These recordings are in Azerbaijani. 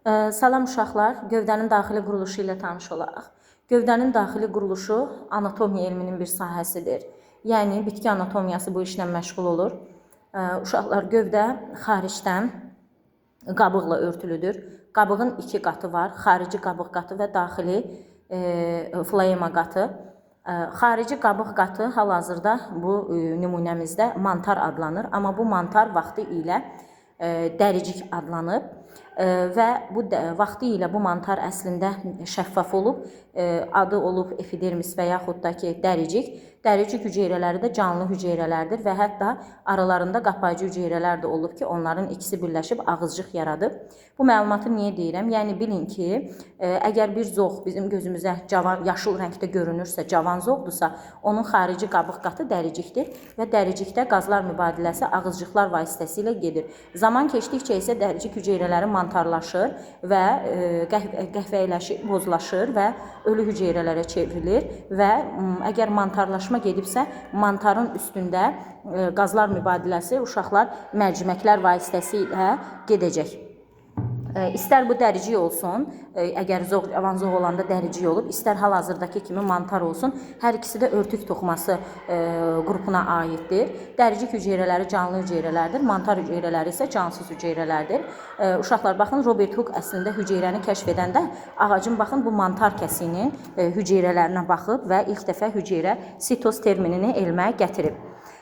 Salam uşaqlar, gövdənin daxili quruluşu ilə tanış olaq. Gövdənin daxili quruluşu anatomiya elminin bir sahəsidir. Yəni, bitki anatomiyası bu işlə məşğul olur. Uşaqlar, gövdə xaricdən qabıqla örtülüdür. Qabığın iki qatı var, xarici qabıq qatı və daxili floema qatı. Xarici qabıq qatı hal-hazırda bu nümunəmizdə mantar adlanır, amma bu mantar vaxtı ilə dəricik adlanıb və bu vaxtı ilə bu mantar əslində şəffaf olub, adı olub epidermis və yaxud da ki dəricik. Dəricik hüceyrələri də canlı hüceyrələrdir və hətta aralarında qapayıcı hüceyrələr də olub ki, onların ikisi birləşib ağızcıq yaradıb. Bu məlumatı niyə deyirəm? Yəni bilin ki, əgər bir zoğ bizim gözümüzə cavan, yaşıl rəngdə görünürsə, cavan zoğdursa, onun xarici qabıq qatı dəricikdir və dəricikdə qazlar mübadiləsi ağızcıqlar vasitəsilə gedir. Zaman keçdikcə isə dəricik hüceyrələri mantarlaşır və qəhvəyiləşir, bozlaşır və ölü hüceyrələrə çevrilir və əgər mantarlaşma gedibsə, mantarın üstündə qazlar mübadiləsi uşaqlar mərciməklər vasitəsilə gedəcək. İstər bu dəricik olsun, əgər cavan zoğ olanda dəricik olub, istər hal-hazırdakı kimi mantar olsun, hər ikisi də örtük toxuması qrupuna aiddir. Dəricik hüceyrələri canlı hüceyrələrdir, mantar hüceyrələri isə cansız hüceyrələrdir. Uşaqlar, baxın, Robert Hooke əslində hüceyrəni kəşf edəndə ağacın, baxın, bu mantar kəsiyinin hüceyrələrinə baxıb və ilk dəfə hüceyrə sitoz terminini elmə gətirib.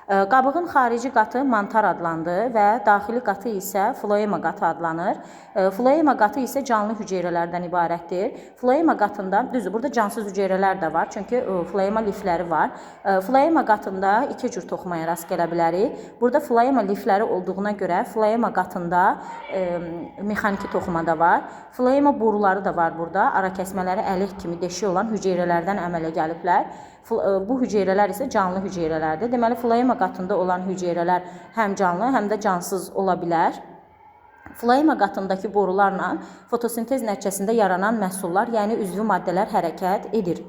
Qabığın xarici qatı mantar adlandı və daxili qatı isə floema qatı adlanır. Floema qatı isə canlı hüceyrələrdən ibarətdir. Floema qatında, düzdür, burada cansız hüceyrələr də var, çünki floema lifləri var. Floema qatında iki cür toxumaya rast gələ bilərik. Burada floema lifləri olduğuna görə floema qatında mexaniki toxuma da var. Floema boruları da var burada. Ara kəsmələri ələk kimi deşik olan hüceyrələrdən əmələ gəliblər. Bu hüceyrələr isə canlı hüceyrələrdir. Deməli, floema qatında olan hüceyrələr həm canlı, həm də cansız ola bilər. Floema qatındakı borularla fotosintez nəticəsində yaranan məhsullar, yəni üzvü maddələr hərəkət edir.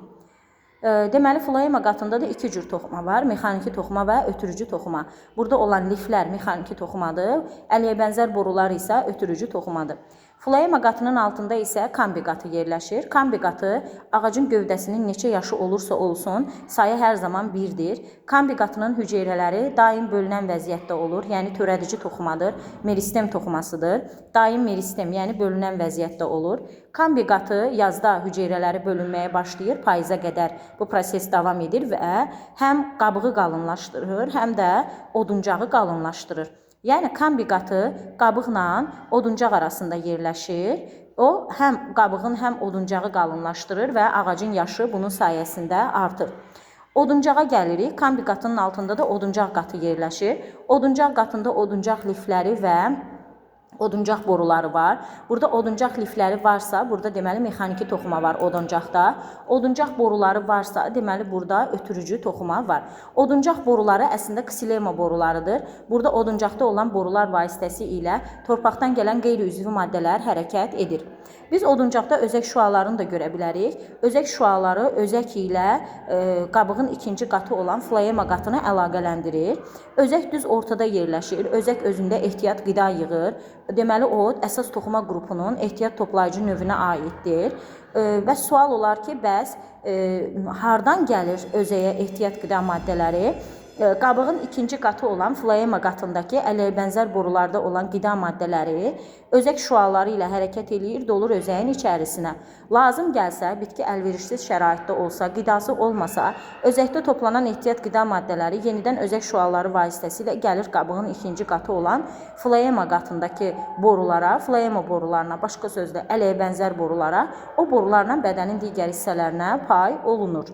Deməli, floema qatında da iki cür toxuma var, mexaniki toxuma və ötürücü toxuma. Burada olan liflər mexaniki toxumadır, əliyə bənzər borular isə ötürücü toxumadır. Floema qatının altında isə kambi qatı yerləşir. Kambi qatı ağacın gövdəsinin neçə yaşı olursa olsun, sayı hər zaman birdir. Kambi qatının hüceyrələri daim bölünən vəziyyətdə olur, yəni törədici toxumadır, meristem toxumasıdır. Daim meristem, yəni bölünən vəziyyətdə olur. Kambi qatı yazda hüceyrələri bölünməyə başlayır, payıza qədər bu proses davam edir və həm qabığı qalınlaşdırır, həm də oduncağı qalınlaşdırır. Yəni, kambi qatı qabıqla oduncaq arasında yerləşir. O, həm qabığın, həm oduncağı qalınlaşdırır və ağacın yaşı bunun sayəsində artır. Oduncağa gəlirik. Kambi qatının altında da oduncaq qatı yerləşir. Oduncaq qatında oduncaq lifləri və oduncaq boruları var. Burada oduncaq lifləri varsa, burada deməli mexaniki toxuma var oduncaqda. Oduncaq boruları varsa, deməli burada ötürücü toxuma var. Oduncaq boruları əslində ksilema borularıdır. Burada oduncaqda olan borular vasitəsi ilə torpaqdan gələn qeyri-üzvü maddələr hərəkət edir. Biz oduncaqda özək şüalarını da görə bilərik. Özək şüaları özək ilə qabığın ikinci qatı olan floema qatını əlaqələndirir. Özək düz ortada yerləşir. Özək özündə ehtiyat qida yığır. Deməli, o, əsas toxuma qrupunun ehtiyat toplayıcı növünə aiddir. Və sual olar ki, bəs hardan gəlir özəyə ehtiyat qida maddələri? Qabığın ikinci qatı olan floema qatındakı əliyə bənzər borularda olan qida maddələri özək şüaları ilə hərəkət eləyir, dolur özəyin içərisinə. Lazım gəlsə, bitki əlverişsiz şəraitdə olsa, qidası olmasa, özəkdə toplanan ehtiyat qida maddələri yenidən özək şüaları vasitəsilə gəlir qabığın ikinci qatı olan floema qatındakı borulara, floema borularına, başqa sözlə əliyə bənzər borulara, o borularla bədənin digər hissələrinə pay olunur.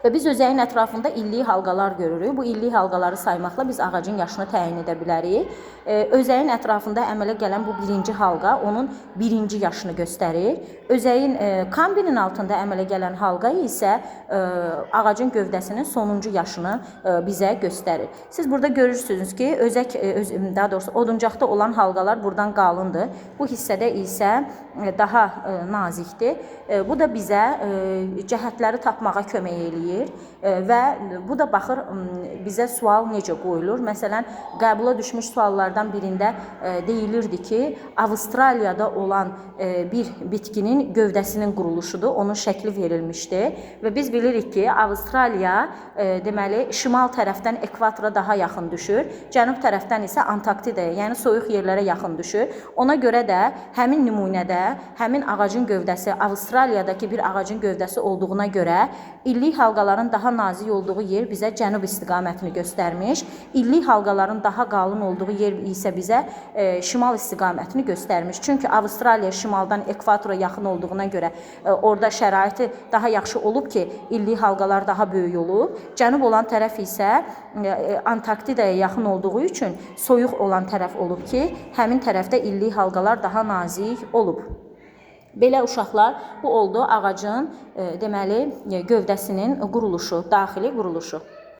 Və biz özəyin ətrafında illik halqalar görürük. Bu illik halqaları saymaqla biz ağacın yaşını təyin edə bilərik. Özəyin ətrafında əmələ gələn bu birinci halqa onun birinci yaşını göstərir. Özəyin kambinin altında əmələ gələn halqa isə ağacın gövdəsinin sonuncu yaşını bizə göstərir. Siz burada görürsünüz ki, özək, daha doğrusu oduncaqda olan halqalar buradan qalındır. Bu hissədə isə daha nazikdir. Bu da bizə cəhətləri tapmağa kömək eləyir. deyir və bu da baxır bizə sual necə qoyulur. Məsələn, qəbula düşmüş suallardan birində deyilirdi ki, Avstraliyada olan bir bitkinin gövdəsinin quruluşudur. Onun şəkli verilmişdi və biz bilirik ki, Avstraliya deməli şimal tərəfdən ekvatora daha yaxın düşür, cənub tərəfdən isə Antarktidaya, yəni soyuq yerlərə yaxın düşür. Ona görə də həmin nümunədə həmin ağacın gövdəsi Avstraliyadakı bir ağacın gövdəsi olduğuna görə illik halqaların daha nazik olduğu yer bizə cənub istiqamətini göstərmiş, illik halqaların daha qalın olduğu yer isə bizə şimal istiqamətini göstərmiş. Çünki Avstraliya şimaldan ekvatora yaxın olduğuna görə orada şəraiti daha yaxşı olub ki, illik halqalar daha böyük olub. Cənub olan tərəf isə Antarktidaya yaxın olduğu üçün soyuq olan tərəf olub ki, həmin tərəfdə illik halqalar daha nazik olub. Belə uşaqlar, bu oldu ağacın deməli gövdəsinin quruluşu, daxili quruluşu.